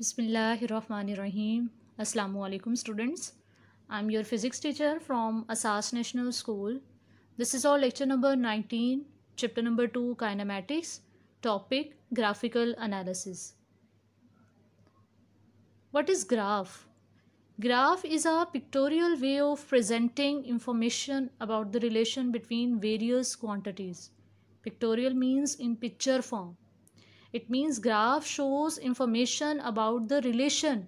Bismillahirrahmanirrahim. Assalamu alaikum students. I'm your physics teacher from Asas National School. This is our lecture number 19, chapter number 2, kinematics, topic graphical analysis. What is graph? Graph is a pictorial way of presenting information about the relation between various quantities. Pictorial means in picture form. It means graph shows information about the relation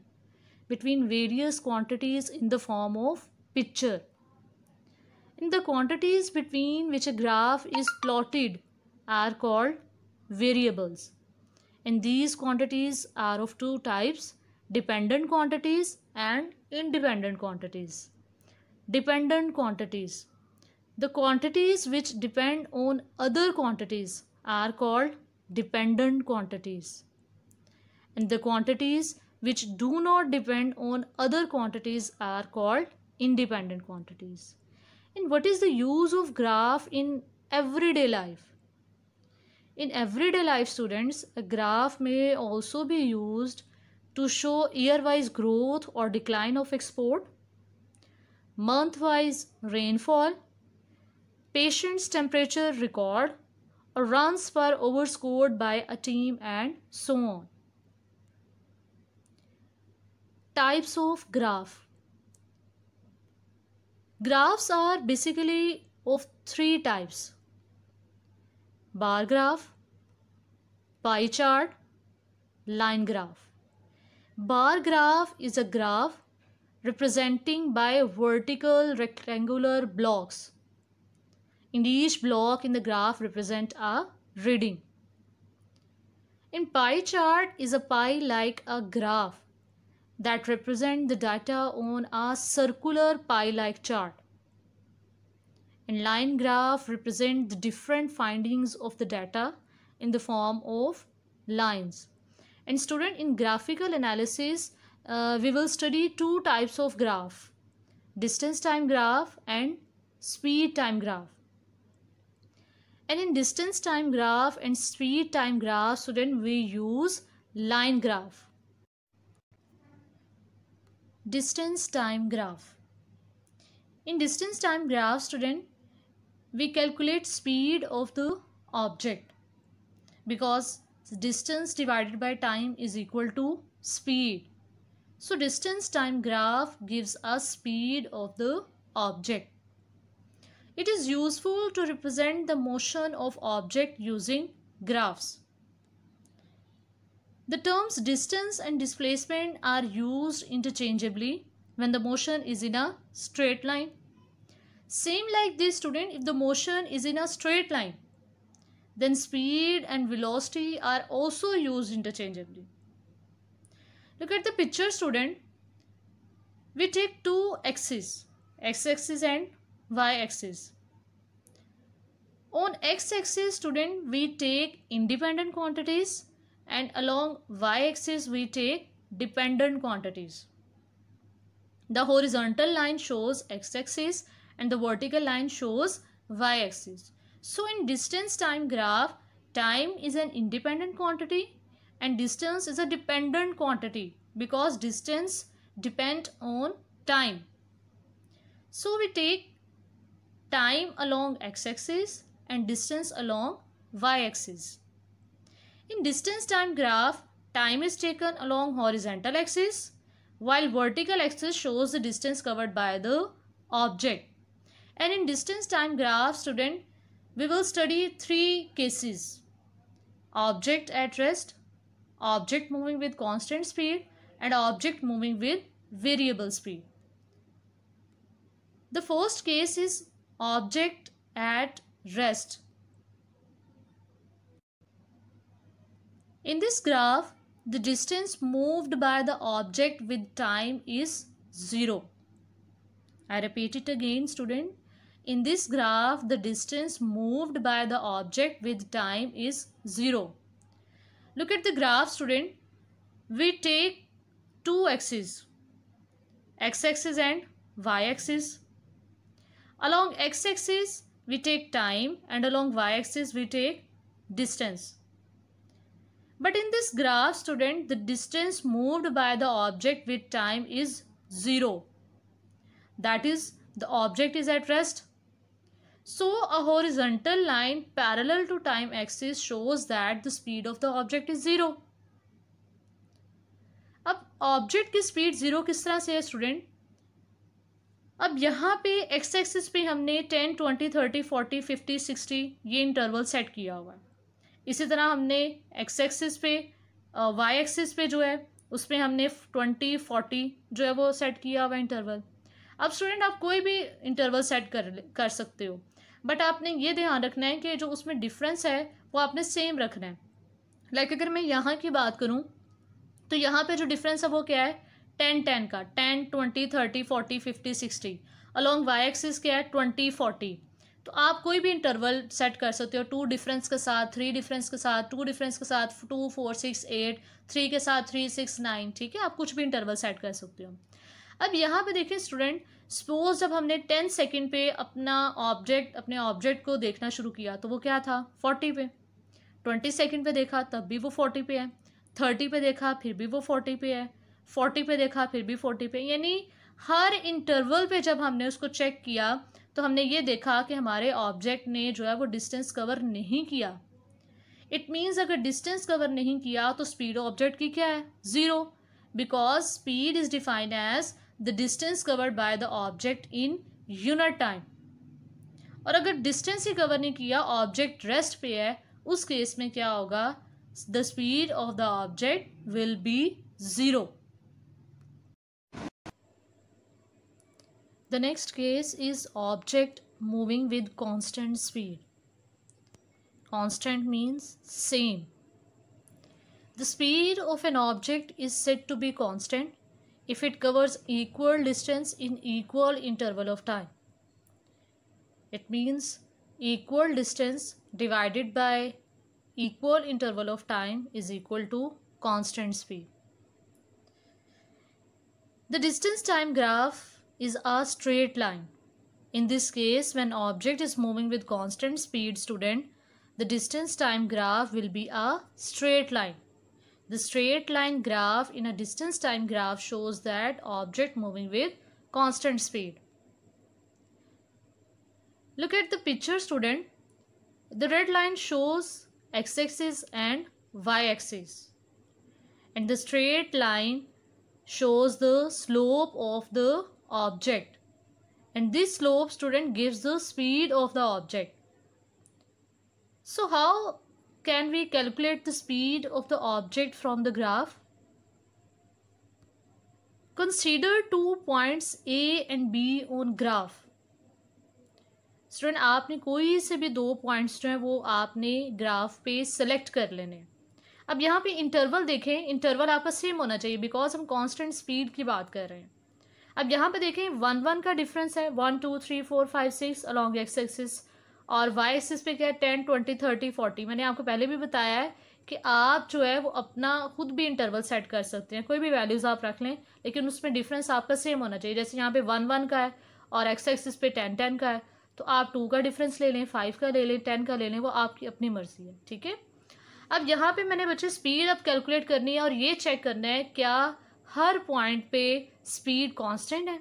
between various quantities in the form of picture. And the quantities between which a graph is plotted are called variables. And these quantities are of two types: dependent quantities and independent quantities. Dependent quantities. The quantities which depend on other quantities are called dependent quantities, and the quantities which do not depend on other quantities are called independent quantities. And what is the use of graph in everyday life? In everyday life, students, a graph may also be used to show year-wise growth or decline of export, month-wise rainfall, patient's temperature record, or runs per over scored by a team, and so on. Types of graph. Graphs are basically of three types: bar graph, pie chart, line graph. Bar graph is a graph representing by vertical rectangular blocks. In each block in the graph represent a reading. In pie chart is a pie like a graph that represent the data on a circular pie-like chart. And line graph represent the different findings of the data in the form of lines. And student, in graphical analysis, we will study two types of graph: distance time graph and speed time graph. And in distance time graph and speed time graph, student, we use line graph. Distance time graph. In distance time graph, student, we calculate speed of the object, because distance divided by time is equal to speed. So distance time graph gives us speed of the object. It is useful to represent the motion of object using graphs. The terms distance and displacement are used interchangeably when the motion is in a straight line. Same like this, student, if the motion is in a straight line, then speed and velocity are also used interchangeably. Look at the picture, student. We take two axes, x-axis and y-axis. On x-axis, student, we take independent quantities, and along y-axis we take dependent quantities. The horizontal line shows x-axis and the vertical line shows y-axis. So in distance time graph, time is an independent quantity and distance is a dependent quantity, because distance depends on time. So we take time along x-axis and distance along y-axis. In distance time graph, time is taken along horizontal axis, while vertical axis shows the distance covered by the object. And in distance time graph, student, we will study three cases: object at rest, object moving with constant speed, and object moving with variable speed. The first case is object at rest. In this graph, the distance moved by the object with time is 0. I repeat it again, student. In this graph, the distance moved by the object with time is 0. Look at the graph, student. We take two axes, x-axis and y-axis. Along x-axis, we take time, and along y-axis, we take distance. But in this graph, student, the distance moved by the object with time is 0. That is, the object is at rest. So a horizontal line parallel to time axis shows that the speed of the object is 0. अब object की speed 0 किस तरह से है student? अब यहाँ पे x axis पे हमने 10, 20, 30, 40, 50, 60 ये इंटरवल सेट किया हुआ है. इसी तरह हमने एक्स एक्सिस पे वाई एक्सिस पे जो है उस पर हमने 20, 40 जो है वो सेट किया हुआ है इंटरवल. अब स्टूडेंट आप कोई भी इंटरवल सेट कर सकते हो, बट आपने ये ध्यान रखना है कि जो उसमें डिफरेंस है वो आपने सेम रखना है. लाइक अगर मैं यहाँ की बात करूँ तो यहाँ पे जो डिफरेंस है वो क्या है? 10, 10 का 10, 20, 30, 40, 50, 60. अलॉन्ग वाई एक्सिस क्या है? 20, 40. तो आप कोई भी इंटरवल सेट कर सकते हो, 2 डिफरेंस के साथ, 3 डिफरेंस के साथ, 2 डिफरेंस के साथ, 2, 4, 6, 8, 3 के साथ 3, 6, 9. ठीक है, आप कुछ भी इंटरवल सेट कर सकते हो. अब यहाँ पे देखिए स्टूडेंट, सपोज जब हमने 10 सेकेंड पे अपने ऑब्जेक्ट को देखना शुरू किया तो वो क्या था? 40 पे. 20 सेकेंड पे देखा तब भी वो 40 पे है. 30 पे देखा फिर भी वो 40 पे है. 40 पे देखा फिर भी 40 पे. यानी हर इंटरवल पे जब हमने उसको चेक किया तो हमने ये देखा कि हमारे ऑब्जेक्ट ने जो है वो डिस्टेंस कवर नहीं किया. इट मीन्स अगर डिस्टेंस कवर नहीं किया तो स्पीड ऑब्जेक्ट की क्या है? 0. Because speed is defined as the distance covered by the object in unit time. और अगर डिस्टेंस ही कवर नहीं किया, ऑब्जेक्ट रेस्ट पे है, उस केस में क्या होगा? The speed of the object will be 0. The next case is object moving with constant speed. Constant means same. The speed of an object is said to be constant if it covers equal distance in equal interval of time. It means equal distance divided by equal interval of time is equal to constant speed. The distance time graph is a straight line. In this case, when object is moving with constant speed, student, the distance time graph will be a straight line. The straight line graph in a distance time graph shows that object moving with constant speed. Look at the picture, student. The red line shows x-axis and y-axis, and the straight line shows the slope of the object, and this slope, student, gives the speed of the object. So how can we calculate the speed of the object from the graph? Consider 2 points A and B on graph. Student आपने कोई से भी 2 points जो हैं वो आपने graph पे select कर लेने. अब यहाँ पे इंटरवल देखें, इंटरवल आपका सेम होना चाहिए बिकॉज हम कांस्टेंट स्पीड की बात कर रहे हैं. अब यहाँ पे देखें 1, 1 का डिफरेंस है, 1, 2, 3, 4, 5, 6 अलॉन्ग एक्स एक्सिस, और वाई एक्सिस पे क्या है? 10, 20, 30, 40. मैंने आपको पहले भी बताया है कि आप जो है वो अपना खुद भी इंटरवल सेट कर सकते हैं, कोई भी वैल्यूज़ आप रख लें, लेकिन उसमें डिफरेंस आपका सेम होना चाहिए. जैसे यहाँ पे 1, 1 का है और एक्स एक्सिस पे 10, 10 का है, तो आप 2 का डिफरेंस ले लें, 5 का ले लें, 10 का ले लें, वो आपकी अपनी मर्जी है. ठीक है. अब यहाँ पे मैंने बच्चे स्पीड अब कैलकुलेट करनी है और ये चेक करना है क्या हर पॉइंट पे स्पीड कांस्टेंट है.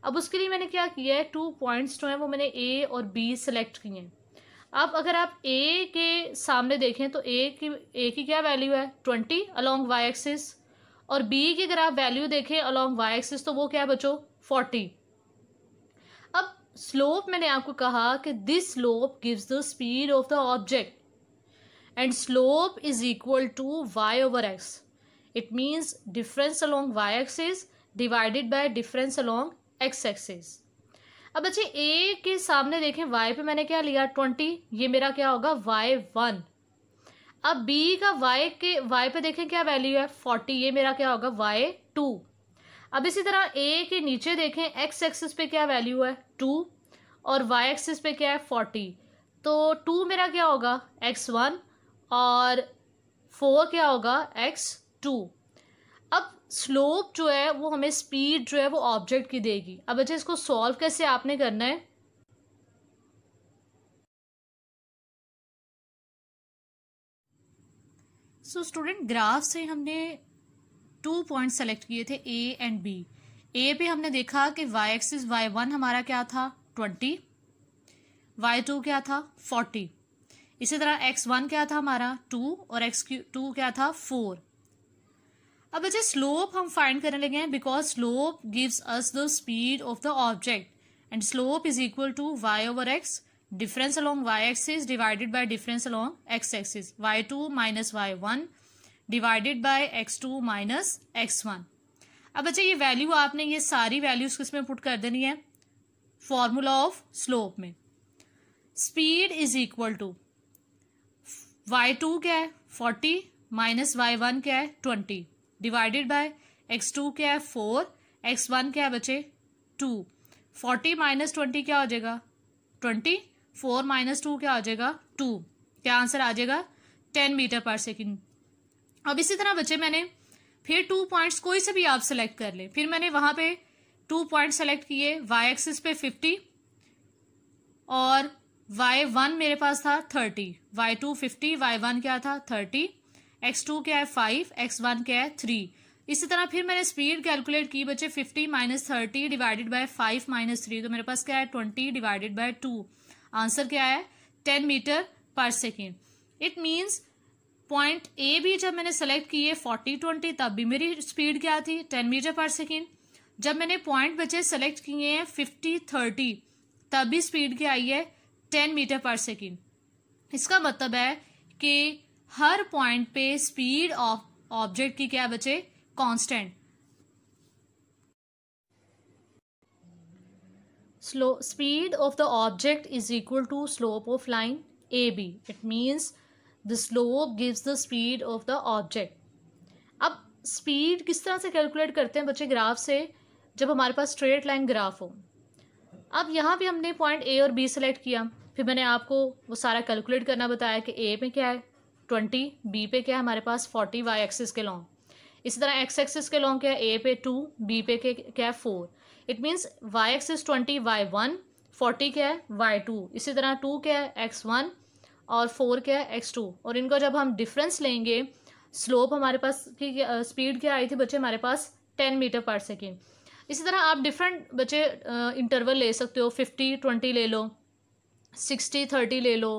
अब उसके लिए मैंने क्या किया है, 2 पॉइंट्स जो हैं वो मैंने ए और बी सेलेक्ट किए हैं. अब अगर आप ए के सामने देखें तो ए की क्या वैल्यू है? 20 अलॉन्ग वाई एक्सिस, और बी की अगर आप वैल्यू देखें अलॉन्ग वाई एक्सिस तो वो क्या है बच्चों? 40. अब स्लोप मैंने आपको कहा कि this slope gives the speed of the object and slope is equal to y over x. It means difference along y axis divided by difference along x axis. अब बच्चे ए के सामने देखें, वाई पे मैंने क्या लिया? 20. ये मेरा क्या होगा? y1. अब बी का वाई पे देखें क्या वैल्यू है? 40. ये मेरा क्या होगा? y2. अब इसी तरह ए के नीचे देखें, एक्स एक्सिस पे क्या वैल्यू है? 2, और वाई एक्सिस पे क्या है? 40. तो 2 मेरा क्या होगा? x1, और 4 क्या होगा? x2. अब स्लोप जो है वो हमें स्पीड जो है वो ऑब्जेक्ट की देगी. अब बच्चे इसको सॉल्व कैसे आपने करना है? सो स्टूडेंट ग्राफ से हमने 2 पॉइंट सेलेक्ट किए थे ए एंड बी। ए पे हमने देखा कि वाई एक्सिस y1 हमारा क्या था 20, y2 क्या था 40, इसी तरह x1 क्या था हमारा 2 और x2 क्या था 4। अब बच्चे स्लोप हम फाइंड करने लगे हैं because slope gives us the speed of the object and slope is equal to y over x difference along y axis divided by difference along x axis, y2 minus y1 divided by x2 minus x1। अब बच्चे ये value आपने ये सारी values किसमें put कर देनी है फॉर्मूला ऑफ स्लोप में। Speed is equal to y2 क्या है 40 माइनस y1 क्या है 20 डिवाइडेड बाय x2 क्या है 4, x1 क्या है बच्चे 2। 40 माइनस 20 क्या हो जाएगा 20, 4 माइनस 2 क्या हो जाएगा 2। क्या आंसर आ जाएगा 10 मीटर पर सेकेंड। अब इसी तरह बच्चे मैंने फिर 2 पॉइंट्स कोई से भी आप सेलेक्ट कर ले, फिर मैंने वहां पे 2 पॉइंट सेलेक्ट किए y एक्सिस पे 50 और y1 मेरे पास था 30, y2 50, y1 क्या था 30, x2 क्या है 5, x1 क्या है 3। इसी तरह फिर मैंने स्पीड कैलकुलेट की बच्चे 50 माइनस 30 डिवाइडेड बाय 5 माइनस 3, तो मेरे पास क्या है 20 डिवाइडेड बाय 2। आंसर क्या है 10 मीटर पर second. It means point A भी जब मैंने सेलेक्ट किए 40-20 तब भी मेरी स्पीड क्या थी 10 मीटर पर सेकेंड। जब मैंने पॉइंट बचे सेलेक्ट किए हैं 50-30 तब भी स्पीड क्या आई है 10 मीटर पर सेकेंड। इसका मतलब है कि हर पॉइंट पे स्पीड ऑफ ऑब्जेक्ट की क्या बचे constant. Speed of the object is equal to slope of line A B. It means the slope gives the speed of the object। अब स्पीड किस तरह से कैलकुलेट करते हैं बच्चे ग्राफ से, जब हमारे पास स्ट्रेट लाइन ग्राफ हो। अब यहाँ पे हमने पॉइंट ए और बी सेलेक्ट किया, फिर मैंने आपको वो सारा कैलकुलेट करना बताया कि ए पे क्या है 20, बी पे क्या है हमारे पास 40 वाई एक्सिस के लॉन्ग, इसी तरह एक्स एक्सिस के लॉन्ग क्या है ए पे 2, बी पे क्या है 4। It means Y axis 20 y1, 40 क्या है y2, इसी तरह 2 क्या है x1 और 4 क्या है x2। और इनको जब हम डिफरेंस लेंगे स्लोप हमारे पास की स्पीड क्या आई थी बच्चे हमारे पास 10 मीटर पर सेकेंड। इसी तरह आप डिफरेंट बच्चे इंटरवल ले सकते हो, 50-20 ले लो, 60-30 ले लो,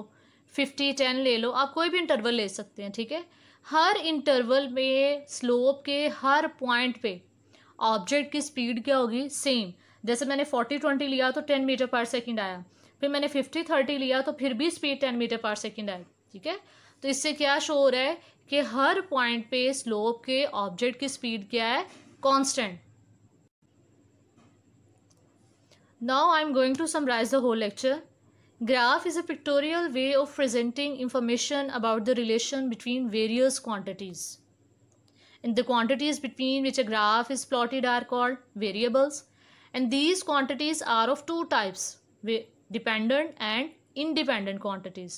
50-10 ले लो, आप कोई भी इंटरवल ले सकते हैं। ठीक है, हर इंटरवल में स्लोप के हर पॉइंट पे ऑब्जेक्ट की स्पीड क्या होगी सेम। जैसे मैंने 40-20 लिया तो 10 मीटर पर सेकेंड आया, फिर मैंने 50-30 लिया तो फिर भी स्पीड 10 मीटर पर सेकेंड आई। ठीक है, तो इससे क्या शो हो रहा है कि हर पॉइंट पे स्लोप के ऑब्जेक्ट की स्पीड क्या है constant. Now I am going to summarize the whole lecture. Graph is a pictorial way of presenting information about the relation between various quantities. And the quantities between which a graph is plotted are called variables, and these quantities are of two types, dependent and independent quantities.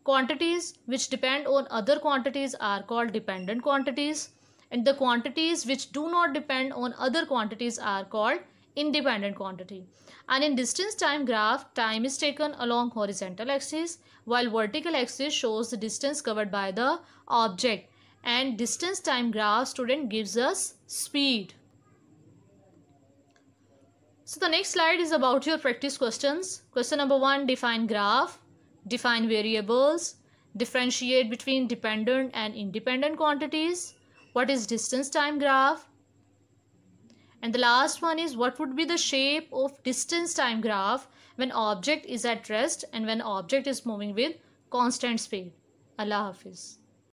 Quantities which depend on other quantities are called dependent quantities, and the quantities which do not depend on other quantities are called independent quantity. And in distance time graph, time is taken along horizontal axis, while vertical axis shows the distance covered by the object, and distance time graph student gives us speed. So the next slide is about your practice questions. Question number 1, define graph, define variables, differentiate between dependent and independent quantities, what is distance time graph, and the last one is what would be the shape of distance time graph when object is at rest and when object is moving with constant speed. Allah Hafiz.